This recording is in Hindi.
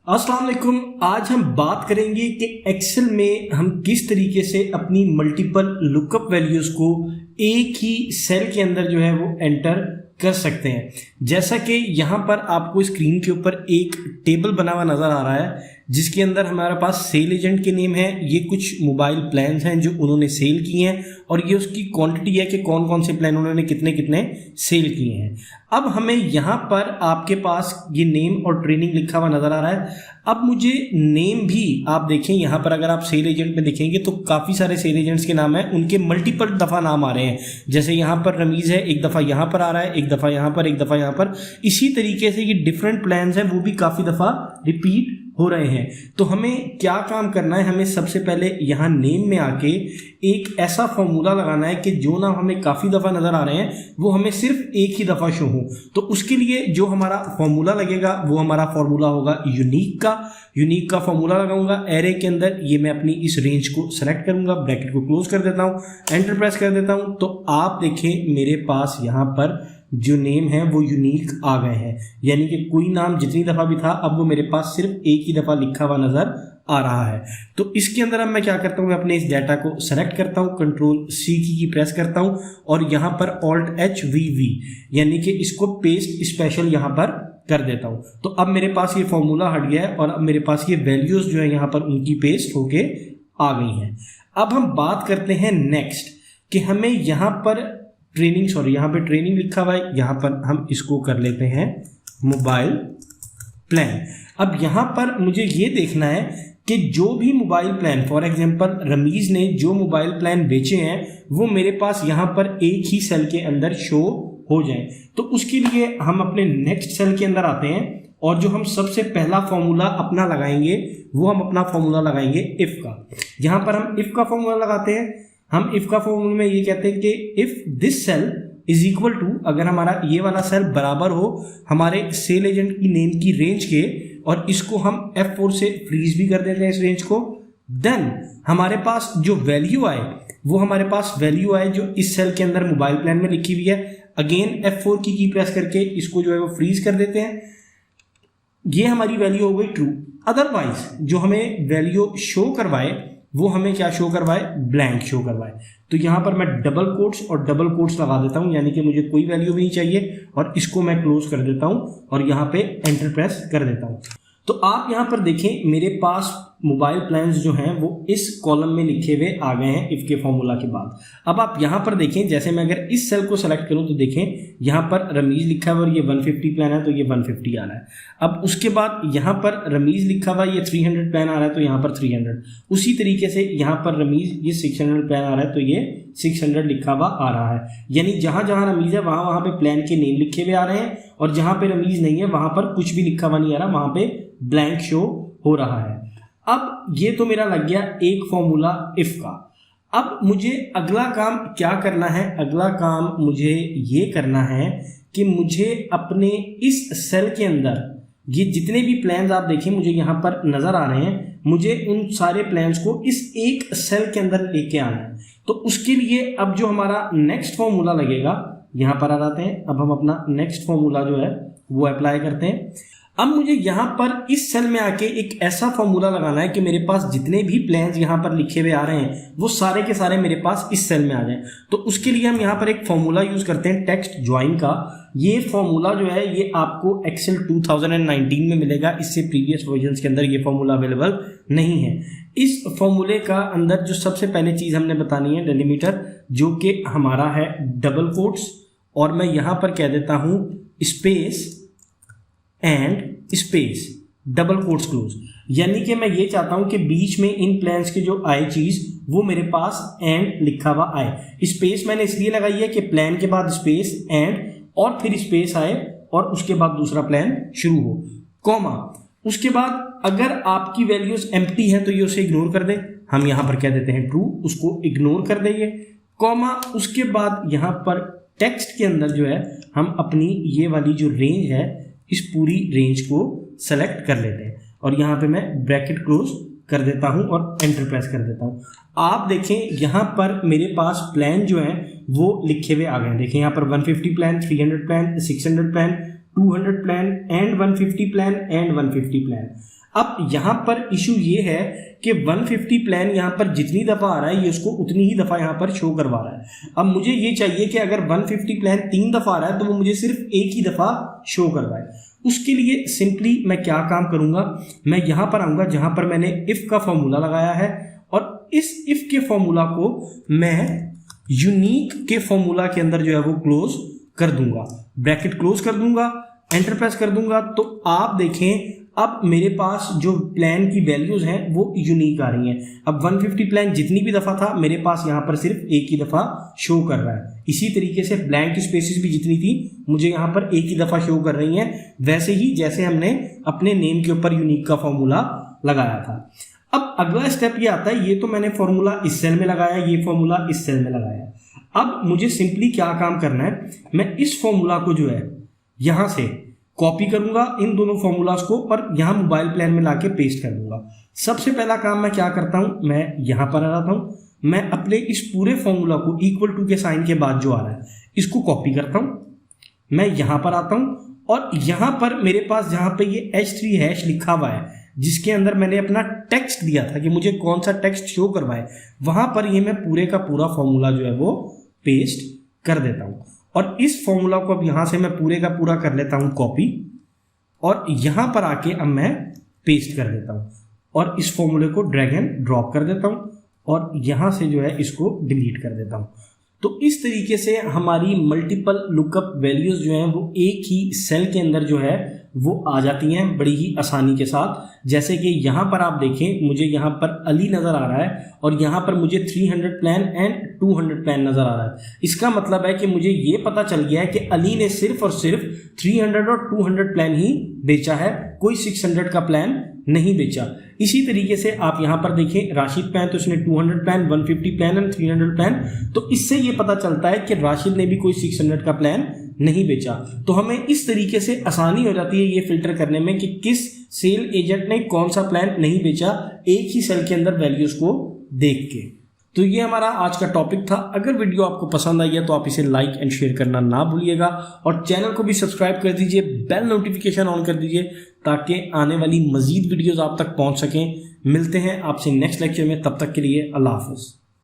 अस्सलाम वालेकुम। आज हम बात करेंगे कि एक्सेल में हम किस तरीके से अपनी मल्टीपल लुकअप वैल्यूज़ को एक ही सेल के अंदर जो है वो एंटर कर सकते हैं। जैसा कि यहाँ पर आपको स्क्रीन के ऊपर एक टेबल बना हुआ नज़र आ रहा है जिसके अंदर हमारे पास सेल एजेंट के नेम है। ये कुछ मोबाइल प्लान्स हैं जो उन्होंने सेल किए हैं और ये उसकी क्वांटिटी है कि कौन कौन से प्लान उन्होंने कितने कितने सेल किए हैं। अब हमें यहाँ पर आपके पास ये नेम और ट्रेनिंग लिखा हुआ नज़र आ रहा है। अब मुझे नेम भी आप देखें, यहाँ पर अगर आप सेल एजेंट में देखेंगे तो काफ़ी सारे सेल एजेंट्स के नाम हैं, उनके मल्टीपल दफ़ा नाम आ रहे हैं। जैसे यहाँ पर रमीज़ है, एक दफ़ा यहाँ पर आ रहा है, एक दफ़ा यहाँ पर, एक दफ़ा यहाँ पर। इसी तरीके से ये डिफरेंट प्लान्स हैं वो भी काफ़ी दफ़ा रिपीट हो रहे हैं। तो हमें क्या काम करना है, हमें सबसे पहले यहाँ नेम में आके एक ऐसा फॉर्मूला लगाना है कि जो नाम हमें काफ़ी दफ़ा नज़र आ रहे हैं वो हमें सिर्फ एक ही दफ़ा शो हो। तो उसके लिए जो हमारा फॉर्मूला लगेगा वो हमारा फॉर्मूला होगा यूनिक का फॉर्मूला लगाऊंगा एरे के अंदर। ये मैं अपनी इस रेंज को सेलेक्ट करूंगा, ब्रैकेट को क्लोज कर देता हूँ, एंटर प्रेस कर देता हूँ। तो आप देखें मेरे पास यहाँ पर जो नेम है वो यूनिक आ गए हैं, यानी कि कोई नाम जितनी दफ़ा भी था अब वो मेरे पास सिर्फ एक ही दफ़ा लिखा हुआ नज़र आ रहा है। तो इसके अंदर अब मैं क्या करता हूँ, मैं अपने इस डाटा को सेलेक्ट करता हूँ, कंट्रोल सी की प्रेस करता हूँ और यहाँ पर ऑल्ट एच वी यानी कि इसको पेस्ट स्पेशल यहाँ पर कर देता हूँ। तो अब मेरे पास ये फॉर्मूला हट गया है और अब मेरे पास ये वैल्यूज़ जो है यहाँ पर उनकी पेस्ट होके आ गई हैं। अब हम बात करते हैं नेक्स्ट कि हमें यहाँ पर यहाँ पे ट्रेनिंग लिखा हुआ है, यहाँ पर हम इसको कर लेते हैं मोबाइल प्लान। अब यहाँ पर मुझे ये देखना है कि जो भी mobile plan, for example Rameez ने जो मोबाइल प्लान बेचे हैं वो मेरे पास यहाँ पर एक ही सेल के अंदर शो हो जाए। तो उसके लिए हम अपने नेक्स्ट सेल के अंदर आते हैं और जो हम सबसे पहला फॉर्मूला अपना लगाएंगे वो हम अपना फॉर्मूला लगाएंगे इफ का। यहाँ पर हम इफ का फॉर्मूला लगाते हैं। हम इफ का फॉर्मूला में ये कहते हैं कि if this cell is equal to, अगर हमारा ये वाला सेल बराबर हो हमारे सेल एजेंट की नेम की रेंज के, और इसको हम F4 से फ्रीज भी कर देते हैं इस रेंज को, देन हमारे पास जो वैल्यू आए वो हमारे पास वैल्यू आए जो इस सेल के अंदर मोबाइल प्लान में लिखी हुई है। अगेन F4 की प्रेस करके इसको जो है वो फ्रीज कर देते हैं। ये हमारी वैल्यू हो गई ट्रू। अदरवाइज जो हमें वैल्यू शो करवाए वो हमें क्या शो करवाए, ब्लैंक शो करवाए। तो यहाँ पर मैं डबल कोट्स और डबल कोट्स लगा देता हूँ, यानी कि मुझे कोई वैल्यू भी नहीं चाहिए और इसको मैं क्लोज कर देता हूँ और यहाँ पे एंटर प्रेस कर देता हूँ। तो आप यहाँ पर देखें मेरे पास मोबाइल प्लान्स जो हैं वो इस कॉलम में लिखे हुए आ गए हैं इफ के फॉर्मूला के बाद। अब आप यहाँ पर देखें, जैसे मैं अगर इस सेल को सेलेक्ट करूँ तो देखें यहाँ पर रमीज़ लिखा हुआ और ये 150 प्लान है तो ये 150 आ रहा है। अब उसके बाद यहाँ पर रमीज़ लिखा हुआ ये 300 प्लान आ रहा है तो यहाँ पर 300। उसी तरीके से यहाँ पर रमीज़ ये 600 प्लान आ रहा है तो ये 600 लिखा हुआ आ रहा है। यानी जहाँ जहाँ रमीज़ है वहाँ वहाँ पे प्लान के नेम लिखे हुए आ रहे हैं और जहाँ पे रमीज़ नहीं है वहाँ पर कुछ भी लिखा हुआ नहीं आ रहा, वहाँ पे ब्लैंक शो हो रहा है। अब ये तो मेरा लग गया एक फॉर्मूला इफ का। अब मुझे अगला काम क्या करना है, अगला काम मुझे ये करना है कि मुझे अपने इस सेल के अंदर ये जितने भी प्लान्स आप देखें मुझे यहाँ पर नज़र आ रहे हैं, मुझे उन सारे प्लान्स को इस एक सेल के अंदर लेके आना है। तो उसके लिए अब जो हमारा नेक्स्ट फॉर्मूला लगेगा यहाँ पर आ जाते हैं। अब हम अपना नेक्स्ट फॉर्मूला जो है वो अप्लाई करते हैं। अब मुझे यहाँ पर इस सेल में आके एक ऐसा फॉर्मूला लगाना है कि मेरे पास जितने भी प्लान्स यहाँ पर लिखे हुए आ रहे हैं वो सारे के सारे मेरे पास इस सेल में आ जाएं। तो उसके लिए हम यहाँ पर एक फॉर्मूला यूज़ करते हैं टेक्स्ट ज्वाइन का। ये फॉर्मूला जो है ये आपको एक्सेल 2019 में मिलेगा, इससे प्रीवियस वर्जन्स के अंदर ये फॉर्मूला अवेलेबल नहीं है। इस फॉर्मूले का अंदर जो सबसे पहले चीज़ हमने बतानी है डेलीमीटर, जो कि हमारा है डबल कोट्स, और मैं यहाँ पर कह देता हूँ space and space double quotes close. यानी कि मैं ये चाहता हूं कि बीच में इन प्लान्स की जो आए चीज वो मेरे पास एंड लिखा हुआ आए। स्पेस मैंने इसलिए लगाई है कि प्लान के बाद स्पेस एंड और फिर स्पेस आए और उसके बाद दूसरा प्लान शुरू हो, कॉमा। उसके बाद अगर आपकी वैल्यूज एम्प्टी है तो ये उसे इग्नोर कर दे, हम यहां पर कह देते हैं ट्रू, उसको इग्नोर कर देंगे, कॉमा। उसके बाद यहां पर टेक्स्ट के अंदर जो है हम अपनी ये वाली जो रेंज है इस पूरी रेंज को सेलेक्ट कर लेते हैं और यहाँ पे मैं ब्रैकेट क्लोज कर देता हूँ और एंटर प्रेस कर देता हूँ। आप देखें यहाँ पर मेरे पास प्लान जो है वो लिखे हुए आ गए हैं। देखें यहाँ पर 150 plan, 300 plan, 600 plan, 200 plan and 150 plan and 150 plan. अब यहाँ पर इशू ये है कि 150 प्लान यहाँ पर जितनी दफ़ा आ रहा है ये उसको उतनी ही दफ़ा यहाँ पर शो करवा रहा है। अब मुझे ये चाहिए कि अगर 150 प्लान 3 दफ़ा आ रहा है तो वो मुझे सिर्फ एक ही दफ़ा शो करवाए। उसके लिए सिंपली मैं क्या काम करूँगा, मैं यहाँ पर आऊँगा जहाँ पर मैंने इफ़ का फॉर्मूला लगाया है और इस इफ़ के फॉर्मूला को मैं यूनिक के फॉर्मूला के अंदर जो है वो क्लोज कर दूंगा, ब्रैकेट क्लोज कर दूंगा, एंटर प्रेस कर दूंगा। तो आप देखें अब मेरे पास जो प्लान की वैल्यूज हैं वो यूनिक आ रही हैं। अब 150 प्लान जितनी भी दफ़ा था मेरे पास यहाँ पर सिर्फ एक ही दफ़ा शो कर रहा है। इसी तरीके से ब्लैंक स्पेसेस भी जितनी थी मुझे यहाँ पर एक ही दफ़ा शो कर रही हैं, वैसे ही जैसे हमने अपने नेम के ऊपर यूनिक का फॉर्मूला लगाया था। अब अगला स्टेप ये आता है, ये तो मैंने फॉर्मूला इस सेल में लगाया, ये फॉर्मूला इस सेल में लगाया। अब मुझे सिंपली क्या काम करना है, मैं इस फॉर्मूला को जो है यहाँ से कॉपी करूंगा इन दोनों फॉर्मूलाज को और यहाँ मोबाइल प्लान में लाके पेस्ट कर दूंगा। सबसे पहला काम मैं क्या करता हूँ, मैं यहाँ पर आ जाता हूँ, मैं अपने इस पूरे फॉर्मूला को इक्वल टू के साइन के बाद जो आ रहा है इसको कॉपी करता हूँ, मैं यहाँ पर आता हूँ और यहाँ पर मेरे पास जहाँ पे ये H3 हैश लिखा हुआ है जिसके अंदर मैंने अपना टेक्स्ट दिया था कि मुझे कौन सा टेक्स्ट शो करवाए, वहां पर ये मैं पूरे का पूरा फॉर्मूला जो है वो पेस्ट कर देता हूँ। और इस फॉर्मूला को अब यहाँ से मैं पूरे का पूरा कर लेता हूँ कॉपी और यहाँ पर आके अब मैं पेस्ट कर देता हूँ और इस फॉर्मूले को ड्रैग एंड ड्रॉप कर देता हूँ और यहाँ से जो है इसको डिलीट कर देता हूँ। तो इस तरीके से हमारी मल्टीपल लुकअप वैल्यूज जो हैं वो एक ही सेल के अंदर जो है वो आ जाती हैं बड़ी ही आसानी के साथ। जैसे कि यहाँ पर आप देखें, मुझे यहाँ पर अली नज़र आ रहा है और यहाँ पर मुझे 300 प्लान एंड 200 प्लान नज़र आ रहा है। इसका मतलब है कि मुझे ये पता चल गया है कि अली ने सिर्फ और सिर्फ 300 और 200 प्लान ही बेचा है, कोई 600 का प्लान नहीं बेचा। इसी तरीके से आप यहाँ पर देखें, राशिद प्लान तो इसने 200 प्लान, 150 प्लान एंड 300 प्लान, तो इससे ये पता चलता है कि राशिद ने भी कोई 600 का प्लान नहीं बेचा। तो हमें इस तरीके से आसानी हो जाती है ये फिल्टर करने में कि किस सेल एजेंट ने कौन सा प्लान नहीं बेचा एक ही सेल के अंदर वैल्यूज को देख के। तो ये हमारा आज का टॉपिक था। अगर वीडियो आपको पसंद आई है तो आप इसे लाइक एंड शेयर करना ना भूलिएगा और चैनल को भी सब्सक्राइब कर दीजिए, बेल नोटिफिकेशन ऑन कर दीजिए ताकि आने वाली मजीद वीडियोस आप तक पहुंच सकें। मिलते हैं आपसे नेक्स्ट लेक्चर में, तब तक के लिए अल्लाह हाफ़िज़।